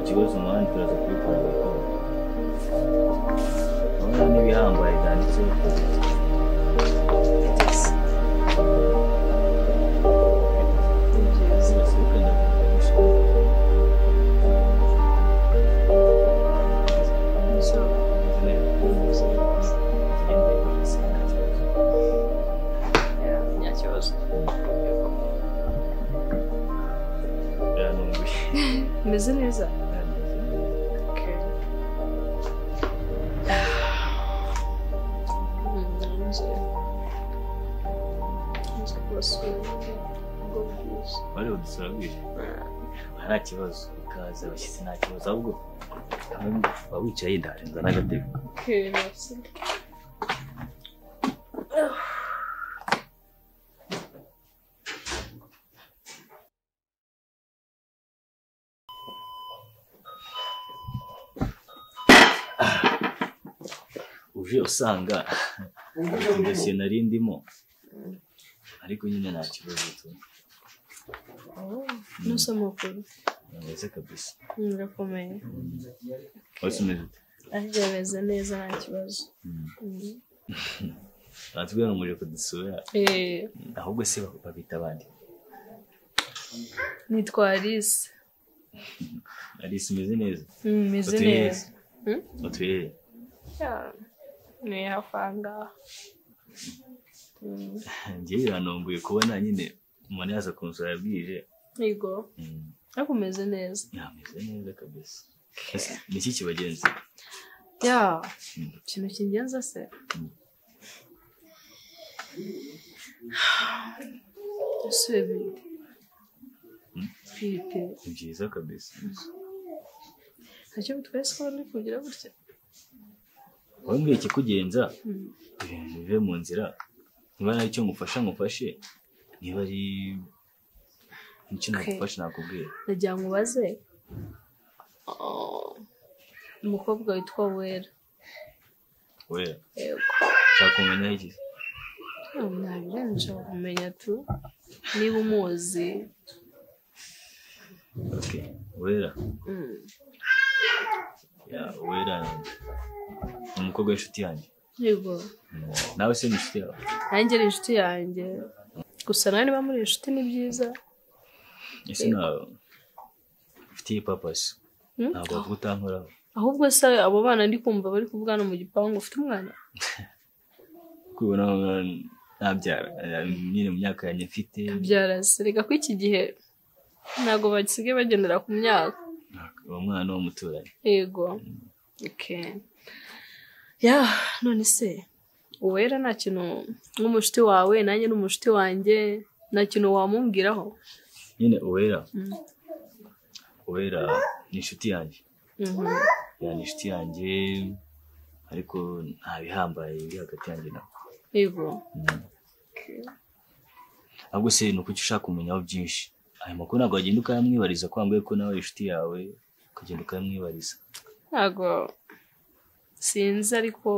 kibazo umuhanda turaza kubikora gukora urabona n'ibihambaye byanditseho meze neza bari udusura bwije nta kibazo ikaze abashyitsi nta kibazo ahubwo waba wicaye ndarenza n'agatebe uje usanga dosiye nari ndimo ariko nyine nta kibazo tu nusa amakuru neza kabisa urakomeye wese umeze ute ariko meze neza nta kibazo batubwira ngo muje kudusura ahubwo se babita abandi nitwa Alice Alice umeze neza meze neza utuye ni hafanga njye biranongoye kubona nyine umuntu yaza kunsura yabwije yego ariko umeze neza yameze neza kabisa ni iki kibagenza ikintu kingenza se ese twite ni byiza kabisa ntacyo bitwaye ko ndi kugira gutya wambwiye ikikugenza ibintu bive mu nzira niba ari icyo ngufashe niba ari icyo nagufasha nakubwira nagira ngo ubaze umukobwa witwa Wera yego nshaka kumenya iki ntabwo kumenya tu niba umuzi Wera Wera ni umukobwa w'inshuti yanjye yego nawe se ni inshuti yawe nanjye ari inshuti yanjye gusa nawe niba muri inshuti ni byiza ese nawe ufitiye papasi ntabwo wavuga utankoraho ahubwo se abo bana ndi kumva bari kuvugana mu gipangu ufite umwana kubona nabyara nyine mu myaka yanjye mfite byara se reka ko iki gihe ntabwo basigaye bagendera ku myaka uwo mwana w'umuturanyi yego none se Uwera nta kintu nk'umushuti wawe nanjye n'umushuti wanjye nta kintu wamumbwiraho nyine Uwera ni inshuti yanjye ni inshuti yanjye ariko nta bihambaye biri hagati yanjye nawe yego ahubwo se ni uko ushaka kumenyaho byinshi ayo makuru ntabwo wagenda ukayamwibariza ko wambaye ko nawe inshuti yawe ukagenda ukayamwibariza ntabwo sinzi ariko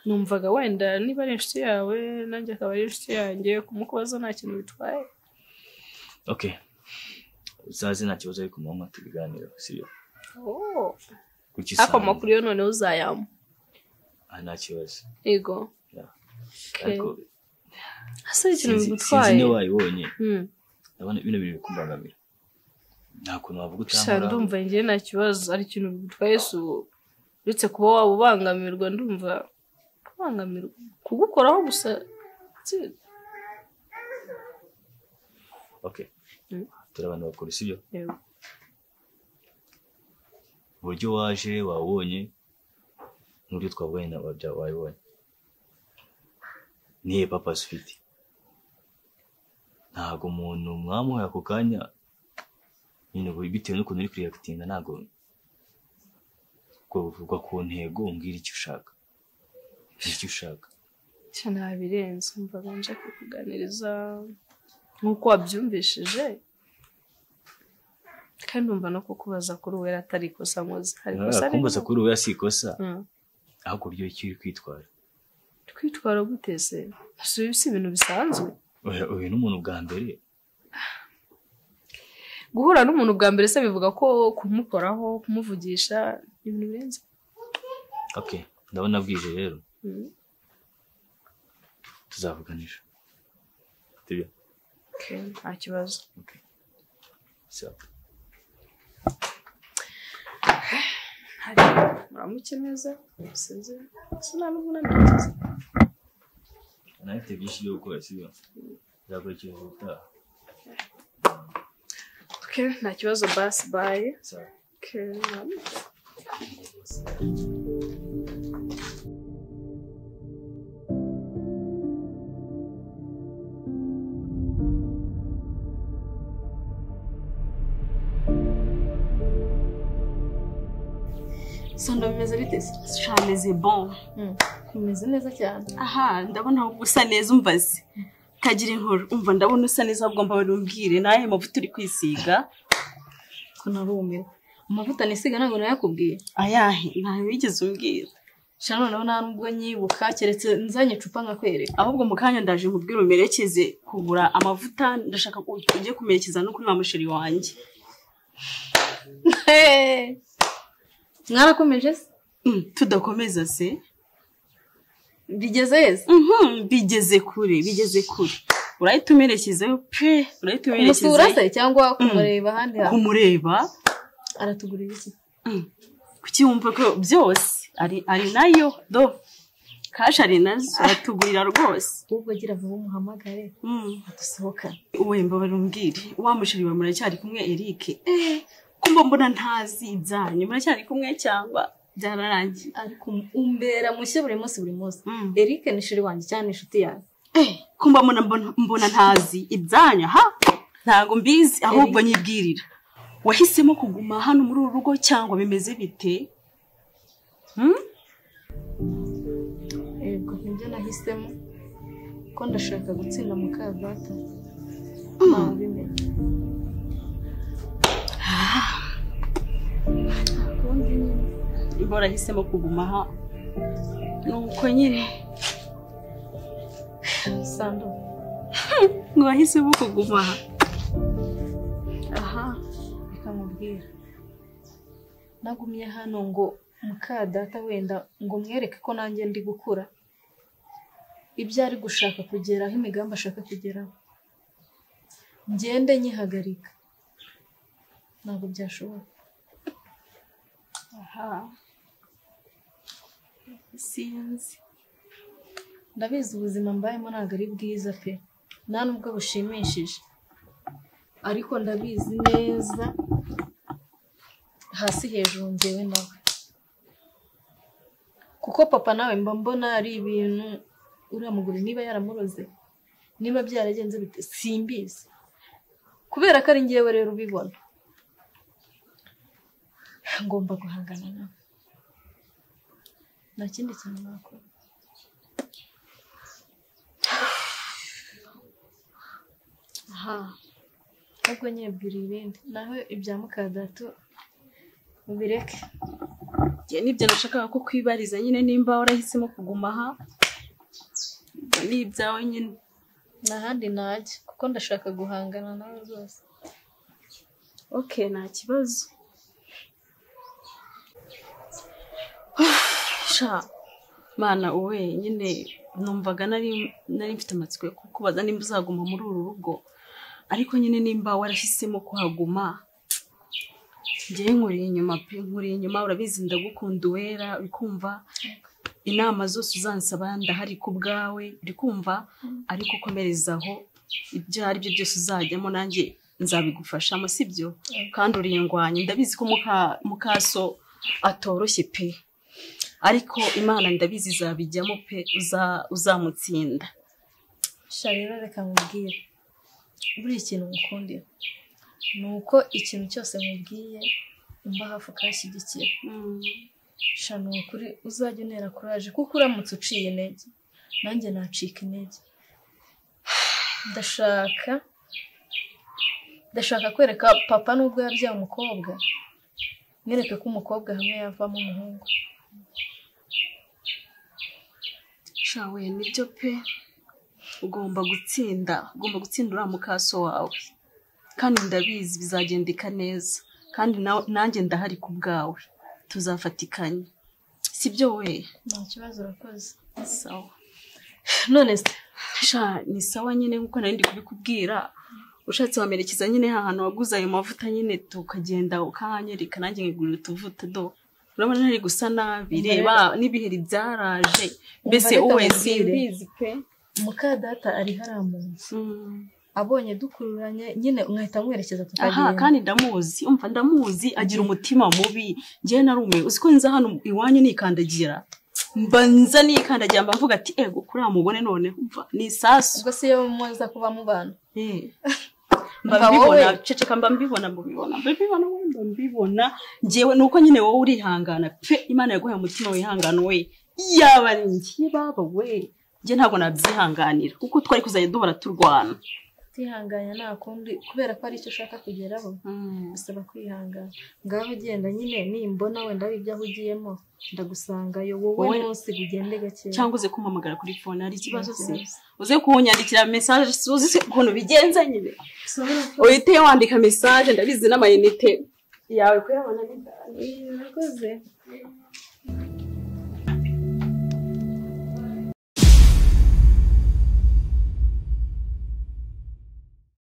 numvaga wenda niba ari inshuti yawe nanjye akaba ari inshuti yanjye kumukubaza nta kintu bitwaye uzaze nta kibazo ariko mama tubiganiraho sibyo ako makuru yo noneho uzayama nta kibazo yego ariko asa ikintu bigutwaye sinzi niba wayibonye ndabona bino bintu bikumbangamira nta kuntu wavuga utankora ndumva njye nta kibazo ari ikintu bigutwaye uretse kuba waba ubangamirwa ndumva kubangamirwa kugukoraho gusa turi abantu bakuru sibyo uburyo waje wabonye n'uburyo twabonye na wabibonye niye papasi ufite ntabwo umuntu mwamuhaye ako kanya nyine bitewe n'ukuntu uri kuriyakitinga ntabwo uvuga ku ntego umbwira icyo ushaka cyane nabirenze mvaga nje kukuganiriza nk'uko wabyumvishije kandi umva no kukubaza kuri Uwera atari ikosa nkoze kumbaza kuri Uwera si ikosa ahubwo uburyo icyo uri kwitwara gute se si ibintu bisanzwe uyu ni umuntu bwa mbere guhura n'umuntu bwa mbere se bivuga ko kumukoraho kumuvugisha ibintu birenze. Okay, ndabona bwije rero. Tuzavuganisha. Tibyo. Okay, nta kibazo. Okay. So. Hari muramuke neza. Sinzi. Sinabona neza. Nahite byinshi byo gukora sibyo. Zakurikije ubutaha. Okay, nta kibazo basi bye. So. Okay. Sondo bimeze bite? Shameze bon. Kumeze neza cyane. Aha, ndabona usa neza umvaze. Kagira inkuru, umva ndabona usa neza ahubwo mba barumbwire naye mavuta uri kwisiga. Ko narumiwe. Amavuta nisiga ntabwo nayakubwiye. Ayahe, ntayo wigeze umbwira. Shano nawe nta nubwo nyibuka keretse nzanye icupa nkakwereka. Ahubwo mu kanya ndaje nkubwira umerekeze kugura amavuta, ndashaka ko ujye kumerekeza no kuri mamusheri wanjye. Mwarakomeje se? Tudakomeza se? Bigeze heza? Bigeze kure. Urahita umerekezeyo pe, urahita umerekezeyo. Umusura se cyangwa kumureba ahandi hantu? Kumureba? Aratugurira iki? Kuki wumva ko byose ari nayo do kaje ari nazo aratugurira rwose. Ubwo gira vuba umuhamagare. Adusohokana. Wemba barumbwire wamushiri wa muracyari kumwe Eric. Kumba mbona ntazi ibyanyu muracyari kumwe cyangwa byararangiye. Ariko umbera mushye buri munsi. Eric ni shiri wanjye cyane inshuti yawe. Kumba mbona ntazi ibyanyu ha ntago mbizi ahubwo nyibwirira. Wahisemo kuguma hano muri uru rugo cyangwa bimeze bite? Ego nibyo nahisemo ko ndashaka gutsinda mu kavata. Bimenye. Ibora hisemo kuguma ha. Nuko nyine. Sando. Ngo wahisemo kuguma ha. Aha. Bikamubwira. Nagumye hano ngo mukadata wenda ngo mwereke ko nanjye ndi gukura. Ibyo ari gushaka kugeraho imigambi ashaka kugeraho. Ngende nyihagarika. Ntabwo byashoboka. Aha. Sinzi. Ndabizi ubuzima mbayemo ntabwo ari bwiza pe. Nta nubwo bushimishije. Ariko ndabizi neza hasi hejuru njyewe nawe. Kuko papa nawe mba mbona ari ibintu uramugura niba yaramuroze. Niba byaragenze bite simbizi. Kubera ko ari ngewe rero ubibona. Ngomba guhangana nawe. Nta kindi kintu nakora. Aha. Ubwo nyebwira ibindi. Naho ibya mukadatu ubireke. Ngiye nibyo nashakaga ko kwibariza nyine nimba warahisemo kuguma aha. Ni ibyawe nyine. Nahandi najye kuko ndashaka guhangana nawe rwose. Okay, nta kibazo. Sha mana uwe nyine numvaga nari mfite amatsiko yo kukubaza nimba uzaguma muri uru rugo. Ariko nyine nimba warahisemo kuhaguma. Ngiye nkuriye inyuma urabizi ndagukunda uwera bikumva inama zose uzansaba ndahari ku bwawe bikumva ariko komerezaho ibyo ari byo byose uzajyamo nanjye nzabigufashamo sibyo kandi uriyengwanye ndabizi ko mukaso atoroshye pe ariko Imana ndabizi izabijyamo pe uzamutsinda. Sharira reka nkubwire buri ikintu ngukundira nuko ikintu cyose nkubwiye umba hafi ukashyigikira. Shano kuri uzajya unera courage kuko uramutse uciye intege nanjye nacika intege. Ndashaka kwereka papa nubwo yabyaye umukobwa mwereke ko umukobwa hamwe yavamo umuhungu. Shawe nibyo pe ugomba gutsinda uriya mukaso wawe kandi ndabizi bizagendeka neza kandi nanjye ndahari ku bwawe tuzafatikanya sibyo we nta kibazo urakoze sawa none se ni sawa nyine nkuko nari ndi kubikubwira ushatse wamerekeza nyine ahantu waguze ayo mavuta nyine tukagenda ukanyereka nanjye ngigurira utuvuta do urabona ntari gusa nabi reba n'ibiheri byaraje mbese uwe simbizi pe muka data ari haramunsi abonye dukururanye nyine umwahita mwerekeza tukagenda kandi ndamuzi umva ndamuzi agira umutima mubi ngiye narume uziko nza hano iwanyu nikandagira mbanza nikandagira mbavuga ati ego kuri amubone none umva ni sasu ubwo se yo muza kuba mu bana mbabibona ceceka mbibona ngewe nuko nyine wowe urihangana pe Imana yaguhaye umutima wihangana we yaba ari ngiye baba we nge ntago nabyihanganira kuko twari kuzajya duhora turwana kwihanganya nta kundi kubera ko ari icyo ushaka kugeraho bisaba kwihangana ngaho genda nyine nimbona wenda ari ibyo ahugiyemo ndagusangayo wowe munsi ugende gake cyangwa uze kumpamagara kuri phone hari ikibazo se uze kunyandikira message uzi ukuntu bigenza nyine uhite wandika message ndabizi n'amayinite yawe kuyabona ni urakoze